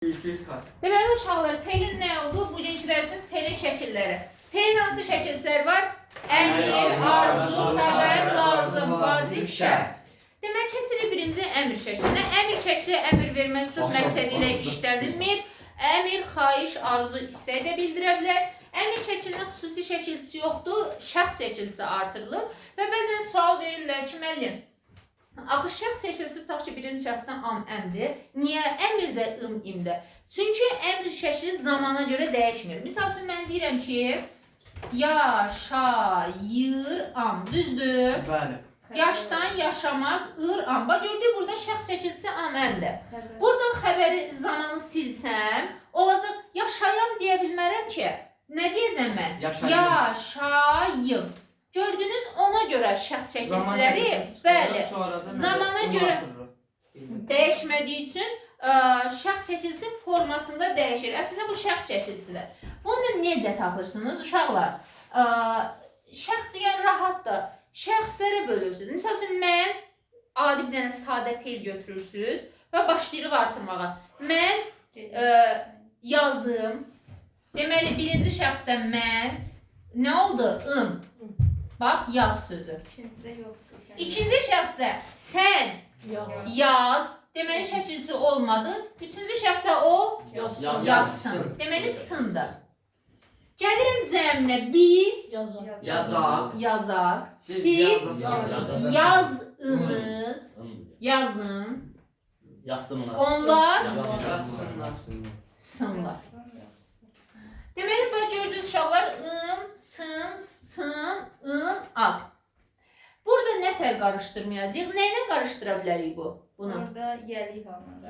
200 kar. Deməli uşaqlar, feilin nə oldu? Bugünkü dərsimiz feilin şəkilləri. Feilin hansı şəkillər var? Əmr, arzu, xəbər, lazım, vacib, şərt. Deməli, keçirik birinci əmr şəklinə. Əmr şəkli əmr vermək söz məqsədi ilə işlənilmir. Əmr, xahiş, arzu, istək də bildirə bilər. Əmr şəklinin xüsusi şəkilçisi yoxdur, şəxs şəkilçisi artırılır. Və bəzən sual verirlər ki, müəllim, axı şəxs şəkilçisi tutaq ki, birinci şəxsdən am əmdir. Niyə əmr də imdir? Çünki əmr şəkli zamana görə dəyişmir. Misal üçün mən deyirəm ki, yaşayıram, düzdür? Bəli. Yaşdan yaşamaq, ıram. Bax, gördük burada şəxs şəkilçisi am əmdir. Buradan xəbəri zamanı silsəm, olacaq yaşayam deyə bilmərəm ki, nə deyəcəm mən? Yaşayım. Gördünüz, ona görə şəxs şəkilçiləri, bəli, zamana görə dəyişmədiyi üçün şəxs şəkilçisi formasında dəyişir. Əslində bu şəxs şəkilçisidir. Bunu necə tapırsınız uşaqlar? Şəxs yəni rahatdır. Şəxslərə bölürsünüz. Misal üçün mən adi bir dənə sadə feil götürürsünüz və başlayırıq artırmağa. Mən yazım. Deməli birinci şəxsdə mən nə oldu? Bax, yaz sözü. İkinci şəxsdə sən yaz. Deməli şəkilçi olmadı. Üçüncü şəxsdə o yazsın. Deməli sındır. Gəlirəm cəminə biz yazaq. Siz yazınız. Yazın. Onlar sınlar. Deməli, burada gördüyünüz uşaqlar sın, aq. Burada nə tər qarışdırmayacaq? Nə ilə qarışdıra bilərik bunu? Orada yəli halında.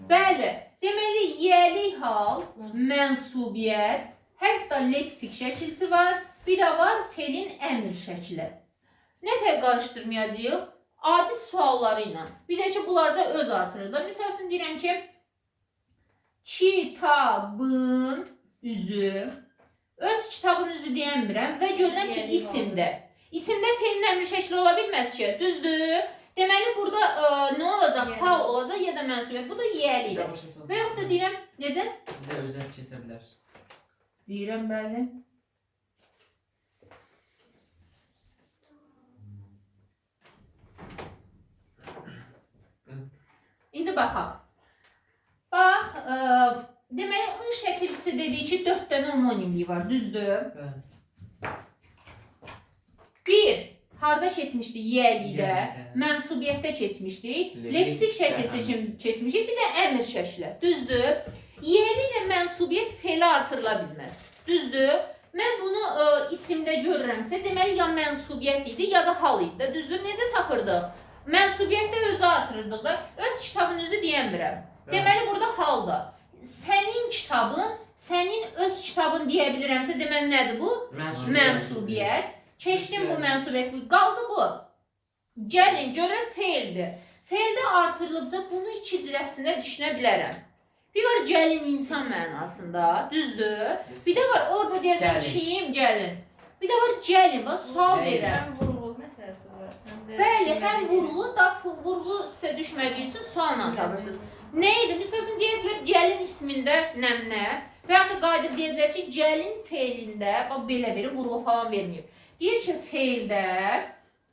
Bəli. Deməli, yəli hal, mənsubiyyət, hətta leksik şəkilçi var, bir də var feilin əmr şəkli. Nə tər qarışdırmayacaq? Adi sualları ilə. Bir də ki, bunlarda öz artırır da. Misal üçün deyirəm ki, kitabın üzü. Öz kitabın üzü deyəmirəm və görürəm ki, isimdir. İsimdə feilin əmr şəkli ola bilməz ki, düzdür? Deməli, burada nə olacaq? Hal olacaq ya da mənsubiyyət. Bu da yəli ilə. Və yox da deyirəm, necə? Bir də özət kəsə bilər. Deyirəm, bəli. İndi baxaq. Bax, deməli, ın şəkilçisi dediyi ki, 4 dənə homonimliyi var, düzdür? Bəli. Bir, harda keçmişdik? Yəlidə, mənsubiyyətdə keçmişdik, leksik şəkil keçmişdik, bir də əmr şəkli, düzdür? Yəli ilə mənsubiyyət feili artırıla bilməz, düzdür? Mən bunu isimdə görürəmsə, deməli, ya mənsubiyyət idi, ya da hal idi, düzdür? Necə tapırdıq? Mənsubiyyətdə özü artırırdıq da, öz kitabın özü deyəmirəm. Deməli, burada haldır. Sənin kitabın, sənin öz kitabın deyə bilirəmsə, deməli, nədir bu? Mənsubiyyət. Keçdim bu mənsubiyyət, qaldı bu. Gəlin, görən feildir. Feildə artırılıbsa, bunu iki cürəsində düşünə bilərəm. Bir var gəlin insan mənasında, düzdür? Bir də var orada deyəcəm kim gəlin. Bir də var gəlin, sual verirəm. Həm vurğu məsələsi var. Bəli, həm vurğu da vurğu sizə düşmədiyi üçün sualla tapırsınız. Nə idi? Misal deyə bilər gəlin ismində nə? Və yaxud da qayda deyə bilər ki, gəlin feilində, bax belə verir, vurğu falan verməyib. Deyir ki, feildə,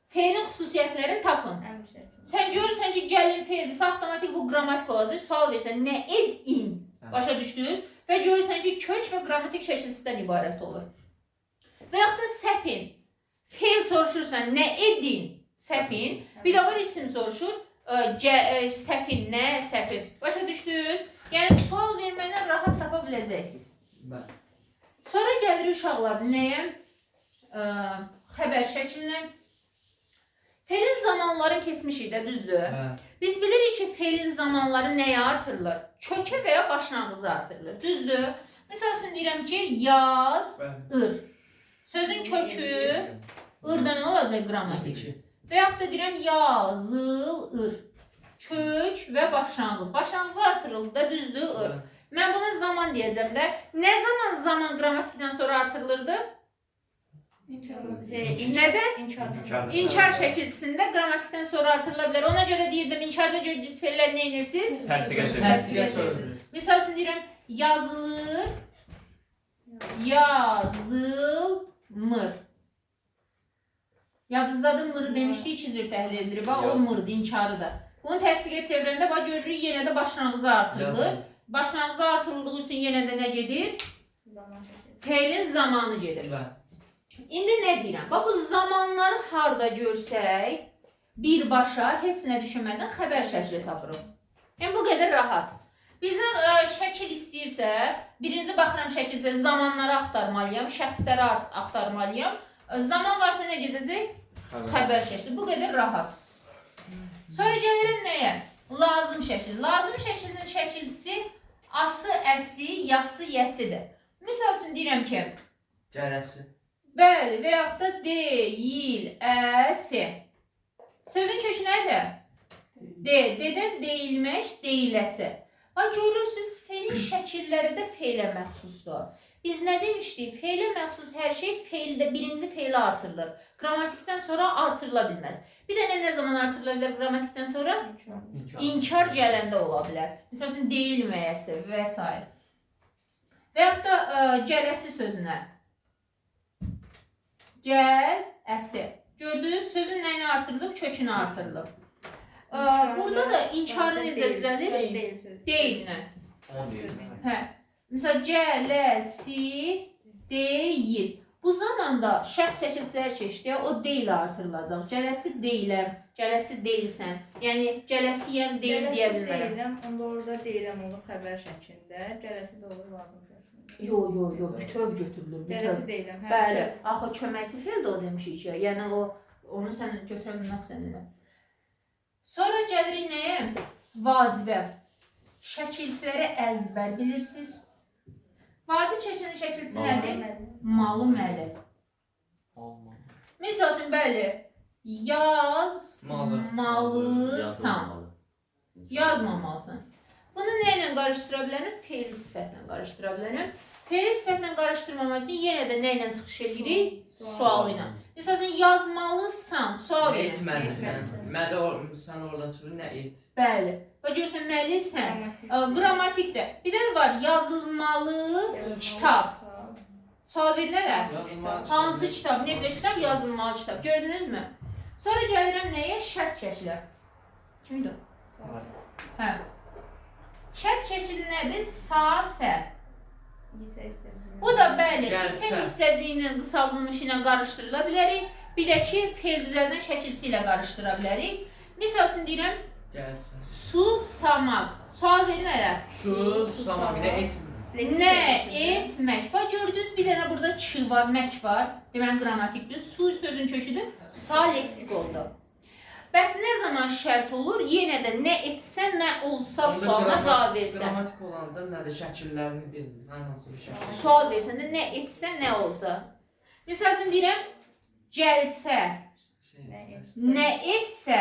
feilin xüsusiyyətlərini tapın. Sən görürsən ki, gəlin feildirsə, avtomatik bu qrammatik olacaq, sual versən, nə edin, başa düşdünüz? Və görürsən ki, kök və qrammatik şəkilçisidən ibarət olur. Və yaxud da səpin, feil soruşursan, nə edin, səpin, bir də var isim soruşur, səpin, nə, səpin, başa düşdünüz? Yəni, sual vermədən rahat tapa biləcəksiniz. Sonra gəlir uşaqlar, nəyə? Xəbər şəklinə. Feilin zamanların keçmişi də düzdür. Biz bilirik ki, feilin zamanları nəyə artırılır? Kökə və ya başlanğıca artırılır, düzdür. Misal üçün deyirəm ki, yaz, sözün kökü, ırda nə olacaq? Qrammatik. Və yaxud da deyirəm, yazılır. Kök və başlanğıc. Başlanğıca artırılır da düzdür, Mən buna zaman deyəcəm də. Nə zaman qrammatikdən sonra artırılırdı? Nədən? İnkar. İnkar şəkilçisində qrammatikdən sonra artırıla bilər. Ona görə deyirdim, inkarda gördüyünüz feillər nə edirsiniz? Təsdiq edilir. Təsdiqə çevirir. Misal üçün deyirəm, yazılır, yazılmır. Yadınızdadır, mır demişdik, iki cür təhlil edilir. Bax, o mırdır, inkarıdır. Bunu təsdiqə çevirəndə, bax, görürük, yenə də başlanğıcı artırılır. Başlanğıcı artırıldığı üçün yenə də nə gedir? Feilin zamanı gedir. İndi nə deyirəm? Bax, bu zamanları harda görsək, birbaşa, heç nə düşünmədən xəbər şəkli tapırıq. Yəni, bu qədər rahat. Bizdən şəkil istəyirsə, birinci baxıram şəkilsə, zamanları axtarmalıyam, şəxsləri axtarmalıyam. Zaman varsa nə gedəcək? Xəbər şəkli. Bu qədər rahat. Sonra gəlirəm nəyə? Lazım şəkil. Lazım şəklinin şəkilçisi ası, əsi, yası, yəsidir. Misal üçün deyirəm ki, Cərəsi. bəli, və yaxud da deyil, əsi. Sözün kökü nədir? Dedən deyilmək, deyiləsi. Bax, görürsünüz, feilin şəkilləri də feilə məxsusdur. Biz nə demişdik? Feilə məxsus hər şey birinci feilə artırılır. Qrammatikdən sonra artırıla bilməz. Bir dənə nə zaman artırıla bilər qrammatikdən sonra? İnkar gələndə ola bilər. Misal üçün, deyilməyəsi və s. Və yaxud da gələsi sözünə. Gələsi. Gördünüz, sözün nəyini artırılıb? Kökünü artırılıb. Burada da inkarı necə düzəlir? Deyillə. Hə. Məsələn, gələsi deyil. Bu zamanda şəxs şəkilçilər keçdi, o deyil artırılacaq. Gələsi deyiləm, gələsi deyilsən. Yəni, gələsiyəm, deyil deyə bilmərəm. Deyiləm, onda orada deyiləm olur xəbər şəklində. Gələsi də olur lazım şəklində. Yox, bütöv götürülür. Gələsi deyiləm. Bəli, axı köməkçi feil də o demişik ki, yəni onu sən götürə bilməzsən elə. Sonra gəlirik nəyə? Vacibə. Şəkilçiləri əzbər bilirsiniz. Vacib şəklinin şəkilçisi nədir? Malı, məli. Misal üçün, bəli, yazmalısan. Yazmamalısan. Bunu nə ilə qarışdıra bilərəm? Feil sifətlə qarışdıra bilərəm. Feil sifətlə qarışdırmamaq üçün yenə də nə ilə çıxış edirik? Sual ilə. Misal üçün, yazmalısan, sual verin. Etməlisən. Sən orada çıxır, nə et? Bəli. Və görürsən, məlisən. Qrammatikdə. Bir də var, yazılmalı kitab. Sual verin nələr? Hansı kitab? Necə kitab? Yazılmalı kitab. Gördünüzmü? Sonra gəlirəm nəyə? Şərt şəklə. Kimdir? Hə. Şərt şəkli nədir? Sa-sə. Bu da bəli, isim hissəciyinin qısaldılmış ilə qarışdırıla bilərik. Bir də ki, feil düzəldən şəkilçi ilə qarışdıra bilərik. Misal üçün deyirəm, susamaq. Sual verin elə. Susamaq, nə etmək? Nə etmək? Bax, gördünüz, bir dənə burada ç var, mək var. Deməli, qrammatikdir. Su sözün köküdür. Sa leksik oldu. Bəs nə zaman şərt olur? Yenə də nə etsən, nə olsa sualına cavab versən. Qrammatik olanda nədir? Şəkillərini bilin. Hər hansı bir şəkil. Sual versən də nə etsən, nə olsa. Misal üçün deyirəm, gəlsə, nə etsə.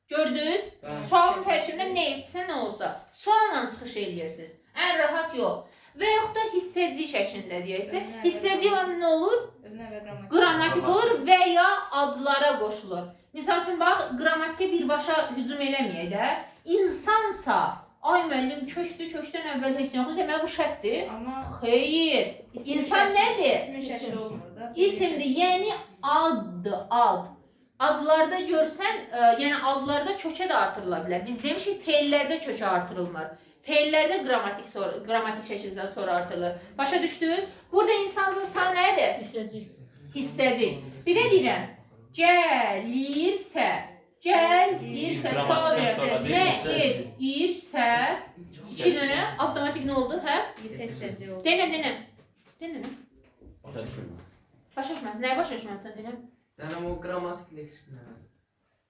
Gördünüz? Sualın tərkibində nə etsə, nə olsa. Sualla çıxış edirsiniz. Ən rahat yol. Və yaxud da hissəci şəklində deyəksə, hissəci olan nə olur? Qrammatik olur və ya adlara qoşulur. Misal üçün, bax, qrammatikə birbaşa hücum eləməyək də. İnsansa, ay müəllim, kökdür, kökdən əvvəl heç yoxdur, demək bu şərtdir. Xeyr. İnsan nədir? İsimdir, yəni addır, ad. Adlarda görsən, yəni adlarda kökə də artırıla bilər. Biz demişik, feillərdə kökə artırılmır. Feillərdə qrammatik şəkildən sonra artırılır. Başa düşdünüz? Burada insansız sa nədir? Hissəci. Bir də deyirəm, gəlirsə, sual verirsə, nə edirsə, iki dənə, avtomatik nə oldu, hə? Denə. Başa düşməz, nəyə başa düşməzsən, denəm? Yəni, o qrammatik leksiklərə.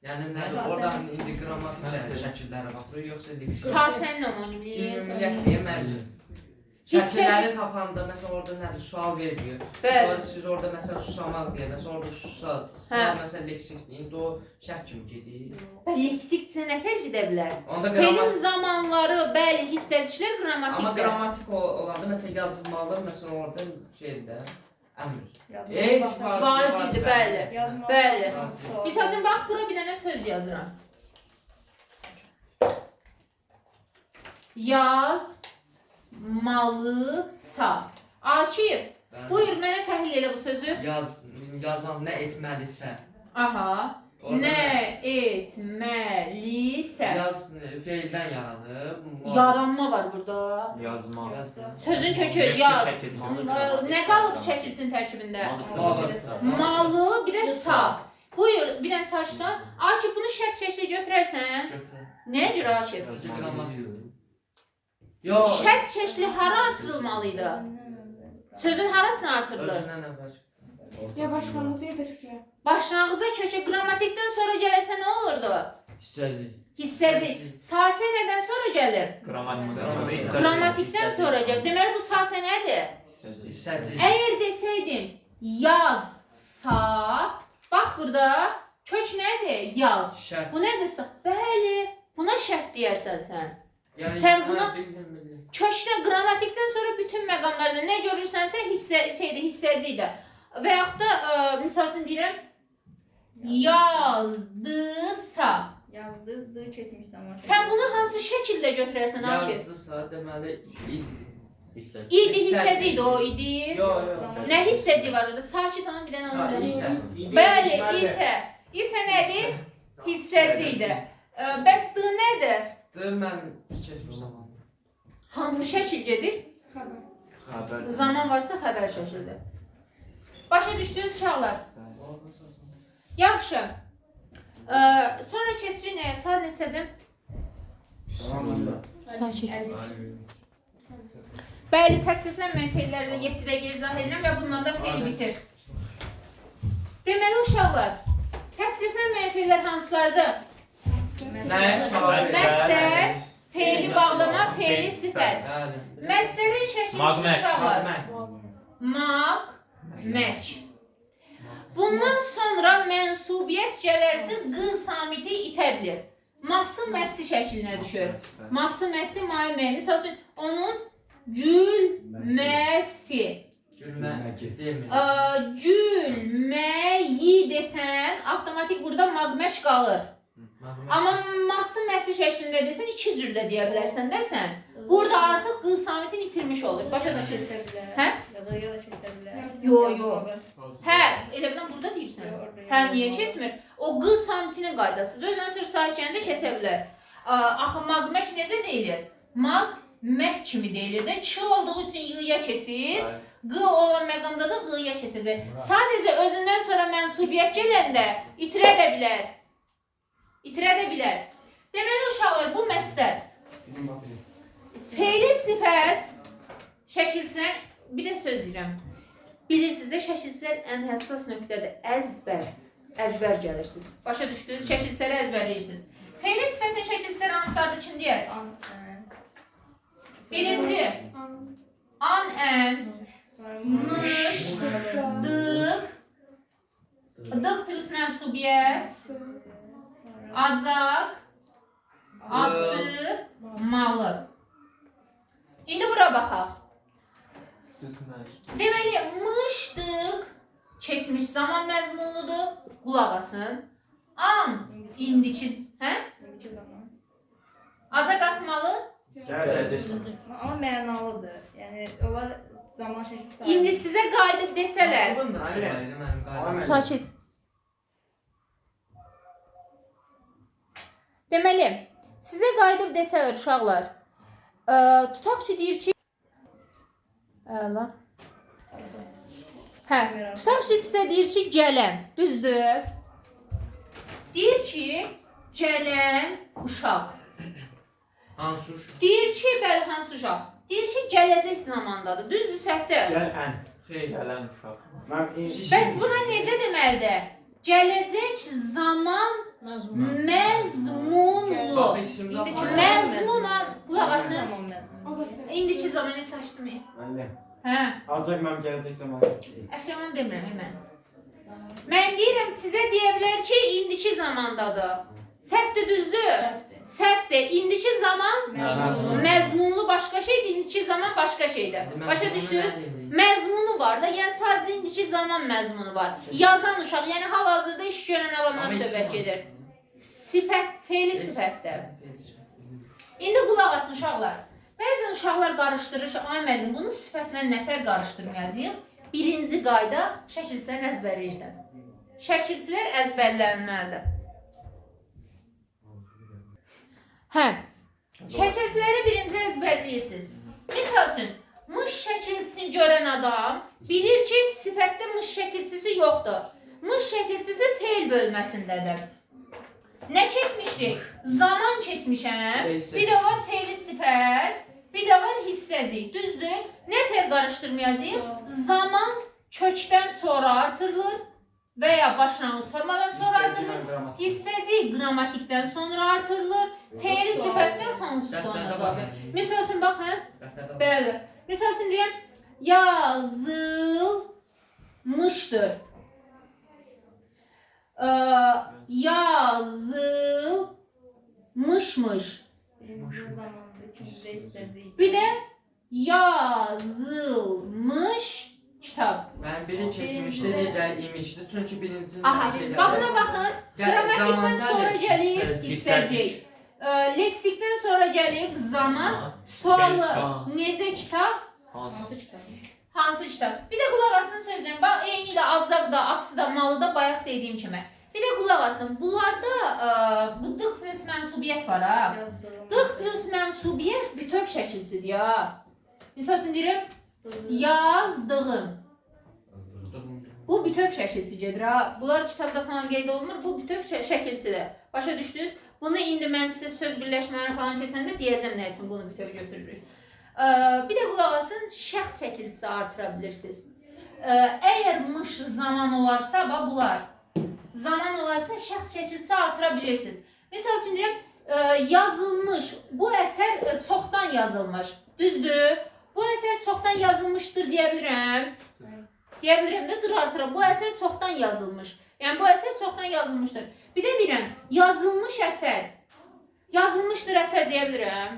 Yəni, oradan indi qrammatik şəkillərə baxırıq, yoxsa leksik? Sasən nomonimliyi. Ümumiyyətliyə müəllim. Şəkilləri tapanda, məsələn, orada nədir? Sual veriliyor. Sonra siz orada, məsələn, susamaq deyə, məsələn, orada susa, məsələn, leksik deyin, indi o şərt kimi gedir. Leksikcə nə tərcid edə bilər? Feilin zamanları, bəli, hissəciklər qrammatikdir. Amma qrammatik olanda, məsələn, yazılmalı, məsələn, orada şeydə. Əmr. Yazmaq. Vacibdir, bəli. Yazmaq. Bəli. Sual. Misal üçün bax bura bir dənə söz yazıram. Yazmalısa. Akif, buyur mənə təhlil elə bu sözü. Yazmaq nə etməlisə. Aha. Nə etməlisə. Yaz feildən yaranıb. Yaranma var burada. Yazma. Sözün kökü yaz. Nə qalıb şəkilsin tərkibində? Malı, bir də sa. Buyur, bir dənə saçdan. Akif, bunu şərt şəkli götürərsən. Nəyə görə Akif? Yox. Şərt şəkli hara artırılmalıydı? Sözün harasını artırılır? Özündən əvvəl. Ya başlanğıcı ya da kökə. Başlanğıca kökə qrammatikdən sonra gələsə nə olurdu? Hissəci. Hissəci. Sase nədən sonra gəlir? Qrammatikdən sonra gəlir. Deməli bu sase nədir? Hissəci. Əgər desəydim yazsa, bax burada kök nədir? Yaz. Şərt. Bu nədir? Bəli. Buna şərt deyərsən sən. Yəni, Sən buna- bildim. Kökdə qrammatikdən sonra bütün məqamlarda nə görürsənsə hissəci idi. Və yaxud da misal üçün deyirəm yazdısa. Yazdı, dı keçmiş zaman. Sən bunu hansı şəkildə götürərsən Akif? Yazdısa deməli İdi hissəci idi o idi. Yox. Nə hissəci var orada? Sakit olun bir dənə onu İsə. bilir. Bəli, isə. İsə nədir? Hissəci idi. Bəs d nədir? Mən keçmiş zaman. Hansı şəkil gedir? Xəbər. Zaman varsa xəbər şəkildir. Başa düşdünüz uşaqlar? Yaxşı. Sonra keçirik nəyə? Saat neçədir? Sakit. Bəli, təsriflənməyən feillərlə 7 dəqiqə izah edirəm və bundan da feil bitir. Deməli uşaqlar, təsriflənməyən feillər hansılardır? Məstər, feili bağlama, feili sifət. Məstərin şəkilsi uşaqlar. Maq, mək. Bundan sonra mənsubiyyət gələrsə q samiti itədilir. Ması məssi şəklinə düşür. Ması məssi may məy. Misal üçün onun gülməsi. Gülməyi desən, avtomatik burada maqməş qalır. Amma ması məssi şəklində desən, iki cürdə deyə bilərsən də sən. Burada artıq q samitin itirmiş olur. Başa düşürsən? Hə? Yox. Hə, elə bilən burada deyirsən. Hə, niyə keçmir? O q samitinin qaydasıdır. Özdən sonra sakiyəndə keçə bilər. Axı maqməş necə deyilir? Maqməş kimi deyilir də. Ç olduğu üçün y-ya keçir. Q olan məqamda da q-ya keçəcək. Sadəcə özündən sonra mənsubiyyət gələndə itirə də bilər. İtirə də bilər. Deməli uşaqlar, bu məstər. Feili sifət şəkilsinə bir də söz deyirəm. Bilirsiniz də şəkilsizlər ən həssas nöqtədir. Əzbər gəlirsiniz. Başa düşdünüz? Şəkilsizləri əzbərləyirsiniz. Feili sifətlə şəkilsizlər hansılardır kim deyər? Birinci. An, ən, mış, dıq. Dıq plus mənsubiyyət. Acaq. Ası. Malı. İndi bura baxaq. Deməli, mışdıq keçmiş zaman məzmunludur. Qulaq asın. An, indiki, hə? İndiki zaman. Acaq asmalı. Amma mənalıdır. Yəni onlar zaman şəkli sayılır. İndi sizə qayıdıb desələr. Sakit. Deməli, sizə qayıdıb desələr uşaqlar. Tutaq ki, deyir ki, əla. Hə, tutaq ki, sizə deyir ki, gələn, düzdür? Deyir ki, gələn uşaq. Hansı uşaq? Deyir ki, bəli, hansı uşaq? Deyir ki, gələcək zamandadır, düzdür, səhvdir? Gələn uşaq. Bəs buna necə deməlidir? Gələcək zaman məzmunlu. Məzmunan, qulaq asın. İndiki zaman heç açdım. Hə. Ancaq mən gələcək zaman. Əşya onu demirəm hemen. Mən deyirəm sizə deyə bilər ki, indiki zamandadır. Səhvdir, düzdür? Səhvdir. İndiki zaman məzmunlu başqa şeydir, indiki zaman başqa şeydir. Başa düşdünüz? Məzmunu məzmun var da, yəni sadəcə indiki zaman məzmunu var. Yazan uşaq, yəni hal-hazırda iş görən adamdan söhbət gedir. Sifət, fe'li sifətdə. İndi qulaq asın uşaqlar. Bəzən uşaqlar qarışdırır ki, ay müəllim, bunu sifətlə nətər qarışdırmayacağıq? Birinci qayda şəkilçilərini əzbərləyirsən. Şəkilçilər əzbərlənməlidir. Hə, şəkilçiləri birinci əzbərləyirsiniz. Misal üçün, mış şəkilçisini görən adam bilir ki, sifətdə mış şəkilçisi yoxdur. Mış şəkilçisi fe'l bölməsindədir. Nə keçmişdik? Zaman keçmişəm. Bir də var fe'li sifət, bir də var hissəcik. Düzdür? Nətər qarışdırmayacağıq? Zaman kökdən sonra artırılır və ya başlanğıc formadan sonra artırılır. Hissəcik qrammatikdən sonra artırılır. Fe'li sifətdən hansı sonracaq? Misal üçün baxın. Bəli. Misal üçün deyirəm, yazılmışdır. Yazılmışmış. Birinci zamanda, ikincide hissəcəyik. Bir də yazılmış kitab. Mən biri keçmişdə necə imişdi, çünki birincinin Aha, buna baxın. Qrammatikdən sonra gəlib hissəcik. Leksikdən sonra gəlib zaman, sualı necə kitab? Hansı kitab? Hansı kitab? Bir də qulaq asın sözlərim. Bax, eyni də acaq da, aslı da, malı da bayaq dediyim kimi. Bir də qulaq asın. Bunlarda bu dıq plus mənsubiyyət var ha. Dıq plus mənsubiyyət bütöv şəkilçidir ya. Misal üçün deyirəm, yazdığım. Bu bütöv şəkilçi gedir ha. Bunlar kitabda falan qeyd olunmur. Bu bütöv şəkilçidir. Başa düşdünüz? Bunu indi mən sizə söz birləşmələri falan keçəndə deyəcəm nə üçün bunu bütöv götürürük. Bir də qulaq asın, şəxs şəkilçisi artıra bilirsiniz. Əgər mış zaman olarsa, bunlar zaman olarsa şəxs şəkilçisi artıra bilirsiniz. Misal üçün deyirəm, yazılmış, bu əsər çoxdan yazılmış. Düzdür? Bu əsər çoxdan yazılmışdır deyə bilirəm. Deyə bilirəm də, dur artıram. Bu əsər çoxdan yazılmış. Yəni, bu əsər çoxdan yazılmışdır. Bir də deyirəm, yazılmış əsər. Yazılmışdır əsər deyə bilirəm.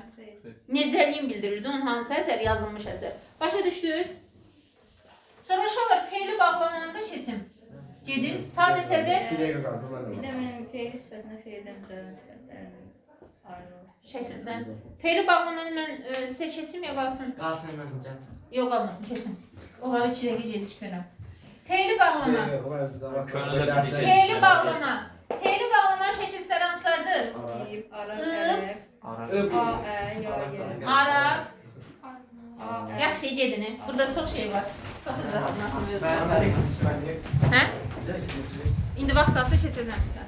Necəliyin bildirirdi, onun hansı əsər? Yazılmış əsər. Başa düşdünüz? Sonra uşaqlar, fe'li bağlamanda keçim. Gedin, sadəcədə Bir də mənim fe'li sifətinə fe'ldən düzələn sifətlərini ayrılır. şəkilsən. Fe'li bağlamanı mən sizə keçim ya qalsın? Qalsın mən gəlsin. Yox, qalmasın, keçim. Onları 2 dəqiqə gecikdirəm. Fe'li bağlama. Fe'li bağlama. Fe'li bağlama şəkilsər hansılardır? Deyib, ara, I. əlif, Ara. a, ə, ya, yer. Ara. A, ə. Yaxşı, gedin. Burada çox şey var. Çox izahat nasıl yox. Mən Hə? İndi vaxt qalsa keçəcəm sizə.